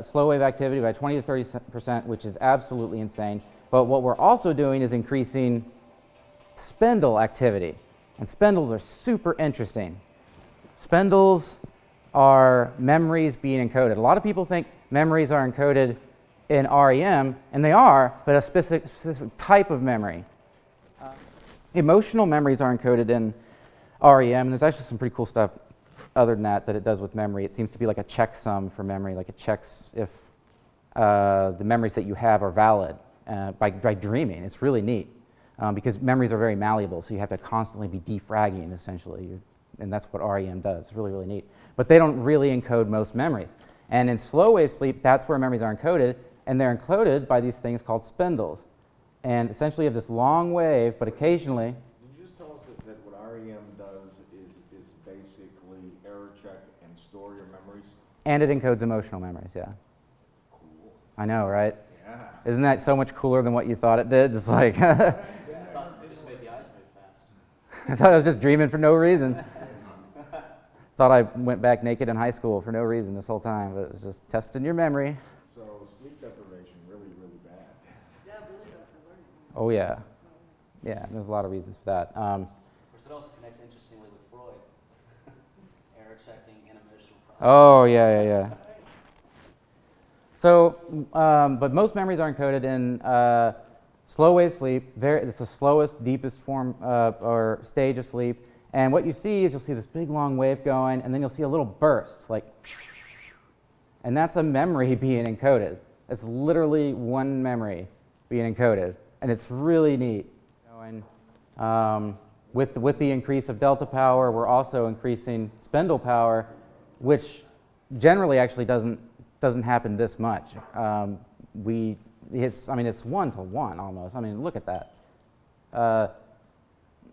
slow wave activity by 20 to 30%, which is absolutely insane. But what we're also doing is increasing spindle activity. And spindles are super interesting. Spindles are memories being encoded. A lot of people think memories are encoded in REM, and they are, but a specific type of memory. Emotional memories are encoded in REM, and there's actually some pretty cool stuff other than that it does with memory. It seems to be like a checksum for memory, like it checks if the memories that you have are valid by dreaming. It's really neat. Because memories are very malleable, so you have to constantly be defragging, essentially, and that's what REM does. It's really, really neat. But they don't really encode most memories. And in slow wave sleep, that's where memories are encoded, and they're encoded by these things called spindles. And essentially you have this long wave, but occasionally... Did you just tell us that what REM does is basically error check and store your memories? And it encodes emotional memories, yeah. Cool. I know, right? Yeah. Isn't that so much cooler than what you thought it did? Just like... It just made the eyes move fast. I thought I was just dreaming for no reason. Thought I went back naked in high school for no reason this whole time, but it's just testing your memory. So sleep deprivation really, really bad. Yeah, really bad for learning. Oh yeah. Yeah, there's a lot of reasons for that. Of course, it also connects interestingly with Freud. Error checking and emotional processing. Oh yeah. So, but most memories are encoded in slow wave sleep. It's the slowest, deepest form or stage of sleep. And what you see is you'll see this big long wave going, and then you'll see a little burst, like, and that's a memory being encoded. It's literally one memory being encoded, and it's really neat. And with the increase of delta power, we're also increasing spindle power, which generally actually doesn't happen this much. It's 1-to-1 almost. I mean, look at that.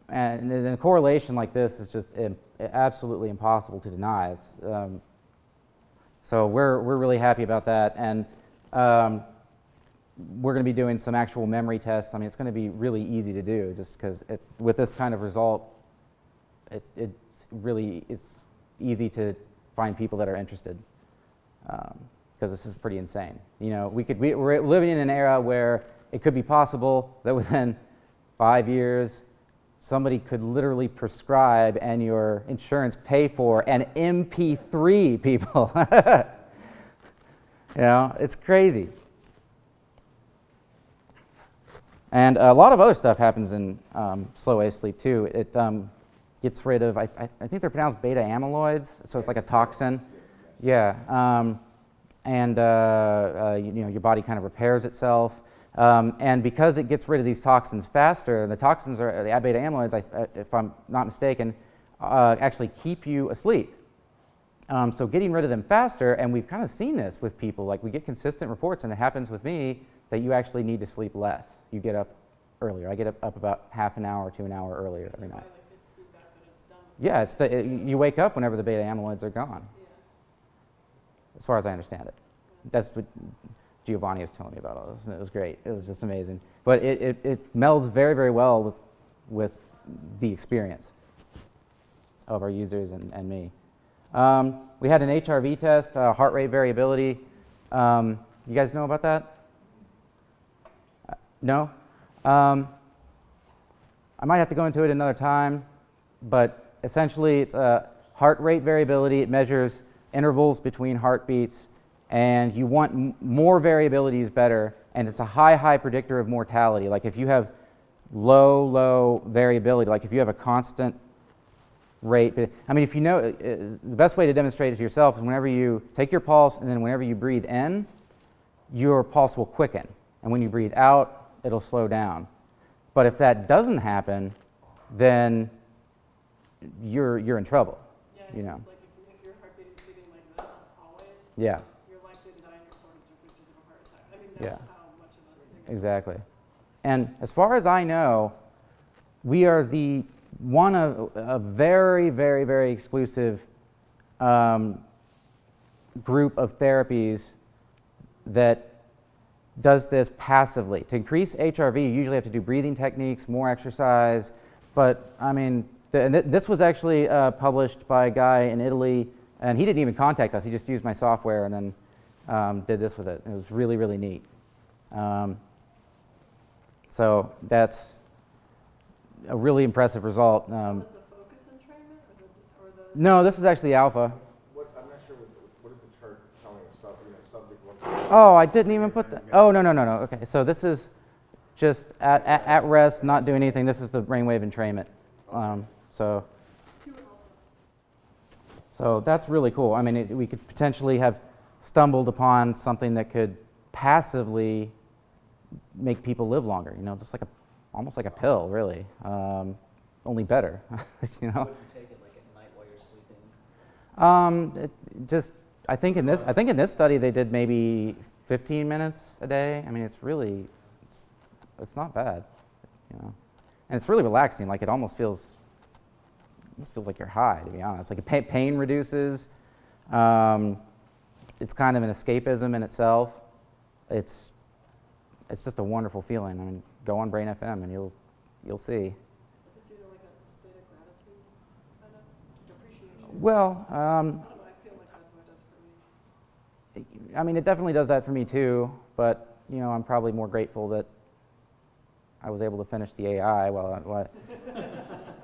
And a correlation like this is just absolutely impossible to deny. So we're really happy about that, and we're going to be doing some actual memory tests. I mean, it's going to be really easy to do, just because with this kind of result, it's easy to find people that are interested, because this is pretty insane. You know, we're living in an era where it could be possible that within 5 years, somebody could literally prescribe and your insurance pay for an MP3, people. You know, it's crazy. And a lot of other stuff happens in slow wave sleep too. It gets rid of, I think they're pronounced beta amyloids, so it's like a toxin. Yeah, and your body kind of repairs itself. And because it gets rid of these toxins faster, the toxins are the beta amyloids, if I'm not mistaken, actually keep you asleep. So getting rid of them faster, and we've kind of seen this with people, like we get consistent reports, and it happens with me, that you actually need to sleep less. You get up earlier. I get up about half an hour to an hour earlier every night. It's feedback that it's done. Yeah, you wake up whenever the beta amyloids are gone, Yeah. as far as I understand it. That's what Giovanni was telling me about all this, and it was great. It was just amazing. But it melds very, very well with the experience of our users and me. We had an HRV test, heart rate variability. You guys know about that? No? I might have to go into it another time, but essentially it's heart rate variability. It measures intervals between heartbeats, and you want more variability is better, and it's a high predictor of mortality. Like if you have low variability, like if you have a constant rate, I mean, if you know, the best way to demonstrate it to yourself is whenever you take your pulse and then whenever you breathe in, your pulse will quicken, and when you breathe out, it'll slow down. But if that doesn't happen, then you're in trouble. Yeah, you know. it's like if your heartbeat is beating like this always, Yeah. you're likely to die in your 40s or 50s of a heart attack. I mean, Yeah. that's how much of a signal. Exactly. And as far as I know, we are the one of a very exclusive group of therapies that does this passively. To increase HRV, you usually have to do breathing techniques, more exercise, but I mean, this was actually published by a guy in Italy, and he didn't even contact us. He just used my software and then did this with it. It was really neat. So that's a really impressive result. Was the focus entrainment or the No, this is actually alpha. I'm not sure what is the chart telling us, subject what's. Oh, I didn't even put that. Oh, no. Okay, so this is just at rest, not doing anything. This is the brainwave entrainment. So that's really cool. I mean, we could potentially have stumbled upon something that could passively make people live longer. You know, just like almost like a pill, really. Only better. You know. Would you take it like at night while you're sleeping? I think in this study they did maybe 15 minutes a day. I mean, it's not bad, you know, and it's really relaxing. Like it almost feels like you're high, to be honest. Like pain reduces. It's kind of an escapism in itself. It's just a wonderful feeling. I mean, go on Brain FM and you'll see. It's either like a state of gratitude, kind of appreciation. Well, I don't know. I feel like that's what it does for me. I mean, it definitely does that for me too, but, you know, I'm probably more grateful that I was able to finish the AI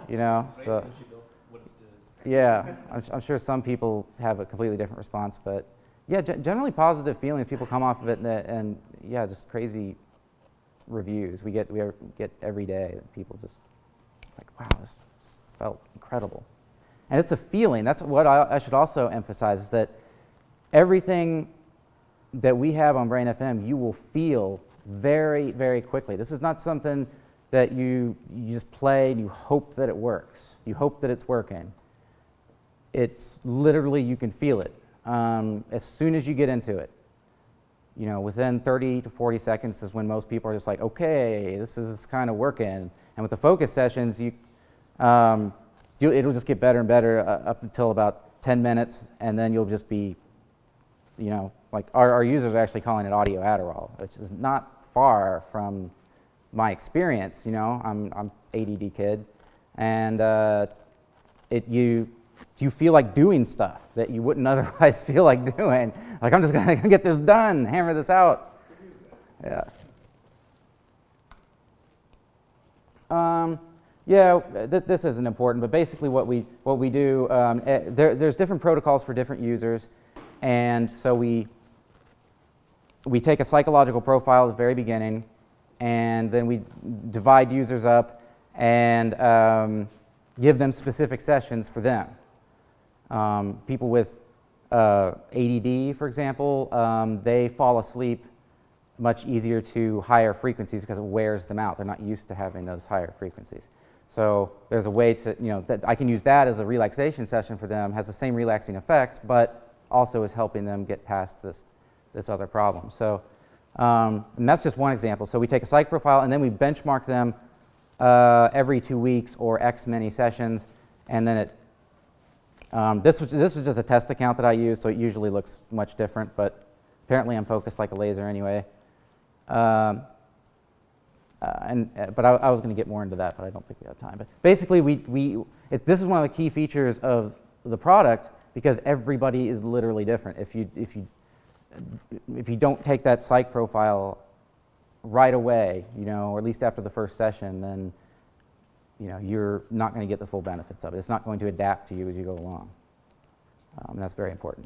you know, so, yeah, I'm sure some people have a completely different response, but yeah, generally positive feelings. People come off of it and yeah, just crazy reviews we get every day that people just like, wow, this felt incredible. And it's a feeling. That's what I should also emphasize, is that everything that we have on Brain FM, you will feel very, very quickly. This is not something that you just play and you hope that it works. You hope that it's working. It's literally, you can feel it as soon as you get into it. You know, within 30 to 40 seconds is when most people are just like, okay, this is kind of working. And with the focus sessions, it'll just get better and better up until about 10 minutes, and then you'll just be, you know, like our users are actually calling it audio Adderall, which is not far from my experience. You know, I'm ADD kid, and you feel like doing stuff that you wouldn't otherwise feel like doing. Like, I'm just gonna get this done, hammer this out. Yeah. This isn't important, but basically what we do, there's different protocols for different users, and so we take a psychological profile at the very beginning, and then we divide users up and give them specific sessions for them. People with ADD, for example, they fall asleep much easier to higher frequencies because it wears them out. They're not used to having those higher frequencies. So there's a way to, you know, that I can use that as a relaxation session for them, has the same relaxing effects, but also is helping them get past this other problem. So, and that's just one example. So we take a psych profile and then we benchmark them every 2 weeks or X many sessions, and then this was just a test account that I use, so it usually looks much different, but apparently I'm focused like a laser anyway. But I was going to get more into that, but I don't think we have time. But basically, this is one of the key features of the product, because everybody is literally different. If you don't take that psych profile right away, you know, or at least after the first session, then you know you're not going to get the full benefits of it. It's not going to adapt to you as you go along. And that's very important.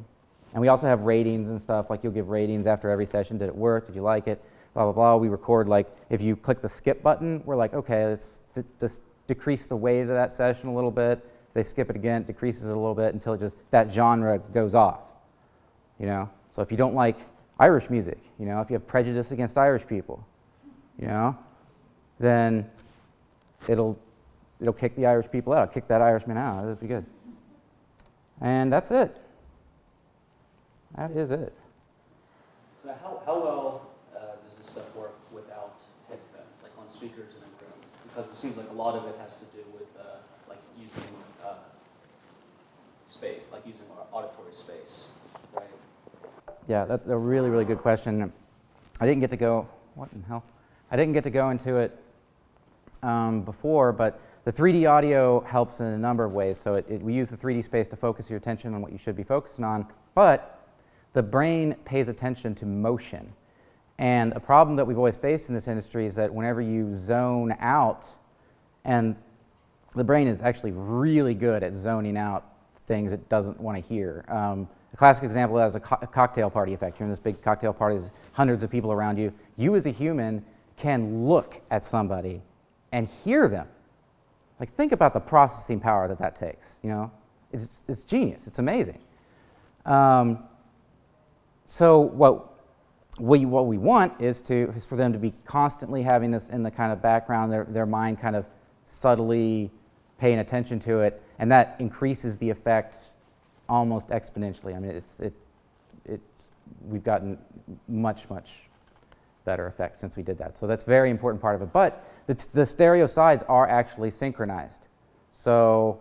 And we also have ratings and stuff. Like, you'll give ratings after every session. Did it work? Did you like it? Blah, blah, blah. We record, like, if you click the skip button, we're like, okay, let's just decrease the weight of that session a little bit. If they skip it again, it decreases it a little bit until that genre goes off, you know? So if you don't like Irish music, you know, if you have prejudice against Irish people, you know, then it'll kick the Irish people out, kick that Irishman out. It'll be good. And that's it. That is it. So how well does this stuff work without headphones, like on speakers and in rooms? Because it seems like a lot of it has to do with like using space, like using auditory space, right? Yeah, that's a really, really good question. I didn't get to go, what in hell? I didn't get to go into it before, but the 3D audio helps in a number of ways. So we use the 3D space to focus your attention on what you should be focusing on, but the brain pays attention to motion. And a problem that we've always faced in this industry is that whenever you zone out, and the brain is actually really good at zoning out things it doesn't want to hear. A classic example is a cocktail party effect. You're in this big cocktail party, there's hundreds of people around you. You as a human can look at somebody and hear them. Like, think about the processing power that takes, you know? It's genius, it's amazing. So what we want is for them to be constantly having this in the kind of background, their mind kind of subtly paying attention to it, and that increases the effect almost exponentially. I mean, we've gotten much better effects since we did that. So that's a very important part of it. But the stereo sides are actually synchronized, so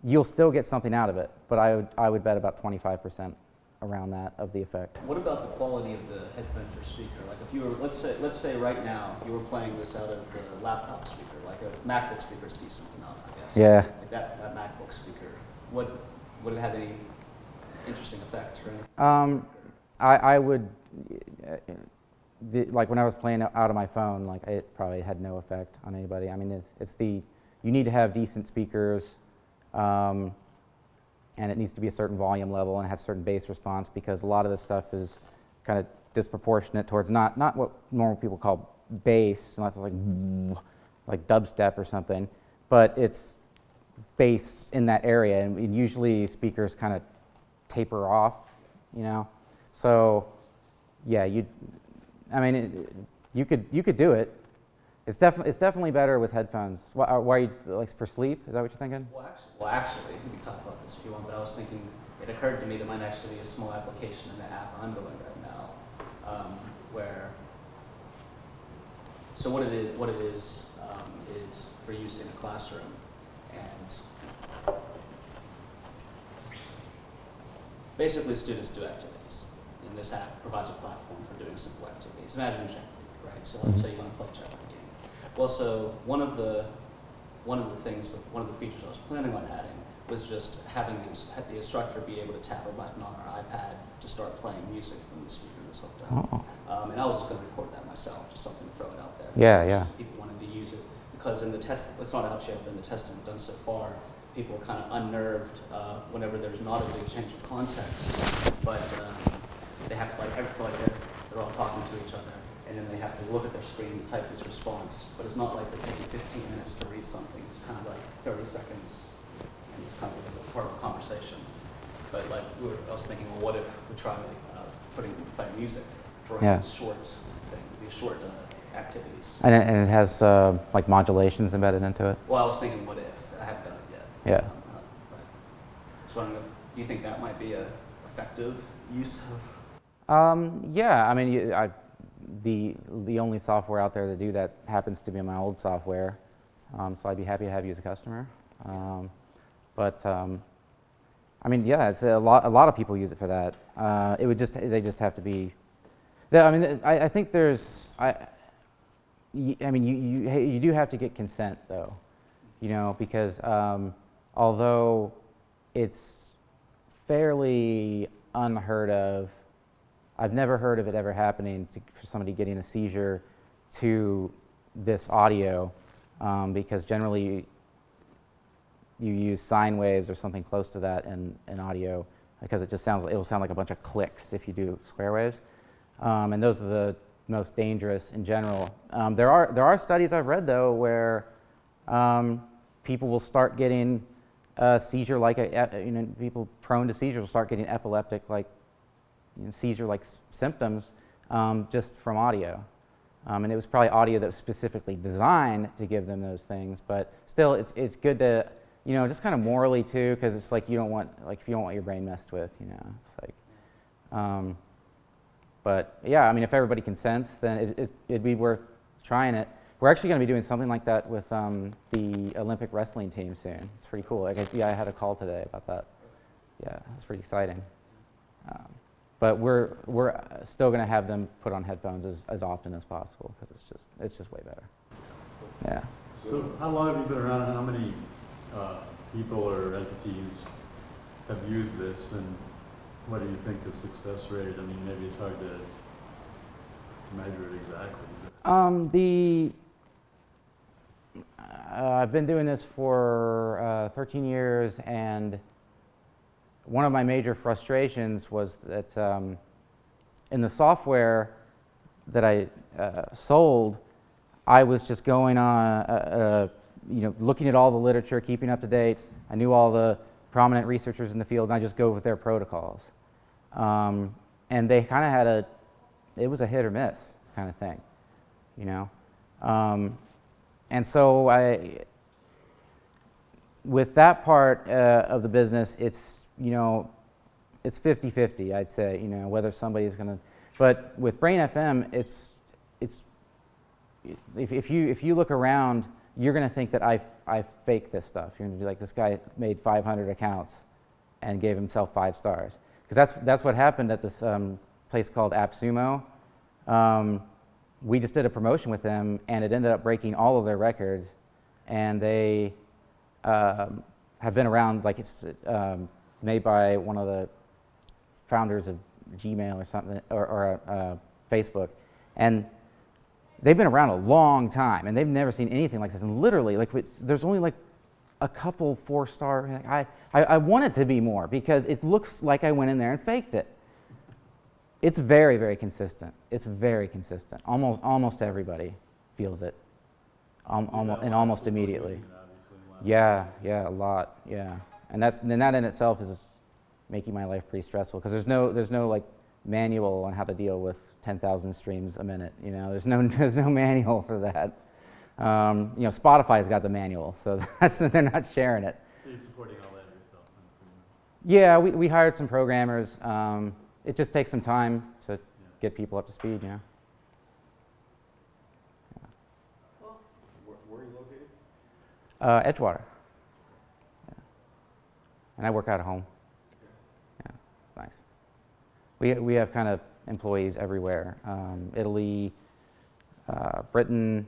you'll still get something out of it. But I would bet about 25% around that of the effect. What about the quality of the headphones or speaker? Like, if you were, let's say right now you were playing this out of the laptop speaker, like a MacBook speaker is decent enough, I guess. Yeah. Like that MacBook speaker, would it have any interesting effect or anything? I would, like when I was playing out of my phone, like it probably had no effect on anybody. I mean, you need to have decent speakers, and it needs to be a certain volume level and have certain bass response, because a lot of this stuff is kind of disproportionate towards not what normal people call bass, unless it's like dubstep or something, but it's bass in that area, and usually speakers kind of taper off, you know. So yeah, I mean, you could do it. It's definitely better with headphones. Why are you like for sleep? Is that what you're thinking? Well, actually, we can talk about this if you want. But I was thinking, it occurred to me there might actually be a small application in the app I'm building right now, where. So what it is for use in a classroom, and basically students do activities, and this app provides a platform for doing simple activities. Imagine Jeopardy, right? So let's say you want to play Jeopardy game. Well, so one of the features I was planning on adding was just having the instructor be able to tap a button on our iPad to start playing music from the speaker that's hooked up. Oh. And I was just going to record that myself, just something to throw it out there. Yeah, So yeah. people wanted to use it because in the test, it's not out yet, but in the testing we've done so far, people are kind of unnerved whenever there's not a big change of context, but they have to they're all talking to each other, and then they have to look at their screen and type this response. But it's not like they're taking 15 minutes to read something. It's kind of like 30 seconds, and it's kind of like a part of a conversation. But like I was thinking, well, what if we try playing music during these short activities? And it has like modulations embedded into it. Well, I was thinking, what if? I haven't done it yet. Yeah. But just wondering do you think that might be a effective use of? Yeah, I mean, the only software out there to do that happens to be my old software, so I'd be happy to have you as a customer. I mean, yeah, it's a lot of people use it for that. They just have to be. I mean, I think there's. I mean, you do have to get consent though, because although it's fairly unheard of, I've never heard of it ever happening for somebody getting a seizure to this audio, because generally you use sine waves or something close to that in audio, because it'll sound like a bunch of clicks if you do square waves, and those are the most dangerous in general. There are studies I've read though where people will start getting a seizure people prone to seizures will start getting epileptic seizure-like symptoms just from audio. And it was probably audio that was specifically designed to give them those things, but still it's good to, just kind of morally too, because it's like if you don't want your brain messed with, it's like, but yeah, I mean, if everybody consents, then it'd be worth trying it. We're actually going to be doing something like that with the Olympic wrestling team soon. It's pretty cool. I had a call today about that. Yeah, it's pretty exciting. But we're still going to have them put on headphones as often as possible because it's just way better. Yeah. So how long have you been around, and how many people or entities have used this, and what do you think the success rate? I mean, maybe it's hard to measure it exactly. I've been doing this for 13 years, and one of my major frustrations was that in the software that I sold, I was just going on, looking at all the literature, keeping up to date. I knew all the prominent researchers in the field, and I just go with their protocols. And they kind of had it was a hit or miss kind of thing, And so with that part of the business, it's 50-50, I'd say, whether somebody's going to. But with Brain FM, it's if you look around, you're going to think that I fake this stuff. You're going to be like, this guy made 500 accounts and gave himself 5 stars, because that's what happened at this place called AppSumo. We just did a promotion with them, and it ended up breaking all of their records, and they have been around, like it's made by one of the founders of Gmail or something, or Facebook, and they've been around a long time, and they've never seen anything like this. And literally, there's only like a couple 4-star. I want it to be more because it looks like I went in there and faked it. It's very, very consistent. It's very consistent. Almost everybody feels it, and almost immediately. Yeah, a lot. Yeah, and that in itself is making my life pretty stressful because there's no like manual on how to deal with 10,000 streams a minute. You know, there's no manual for that. You know, Spotify's got the manual, so they're not sharing it. So you're supporting all that yourself? Yeah, we hired some programmers. It just takes some time to get people up to speed, you know. Cool. Where are you located? Edgewater. Yeah. And I work out of home. Yeah, nice. We have kind of employees everywhere. Italy, Britain,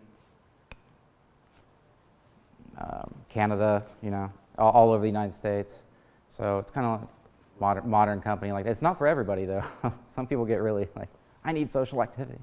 Canada, you know, all over the United States. So it's kind of like modern company. Like, it's not for everybody though. Some people get really like, I need social activity.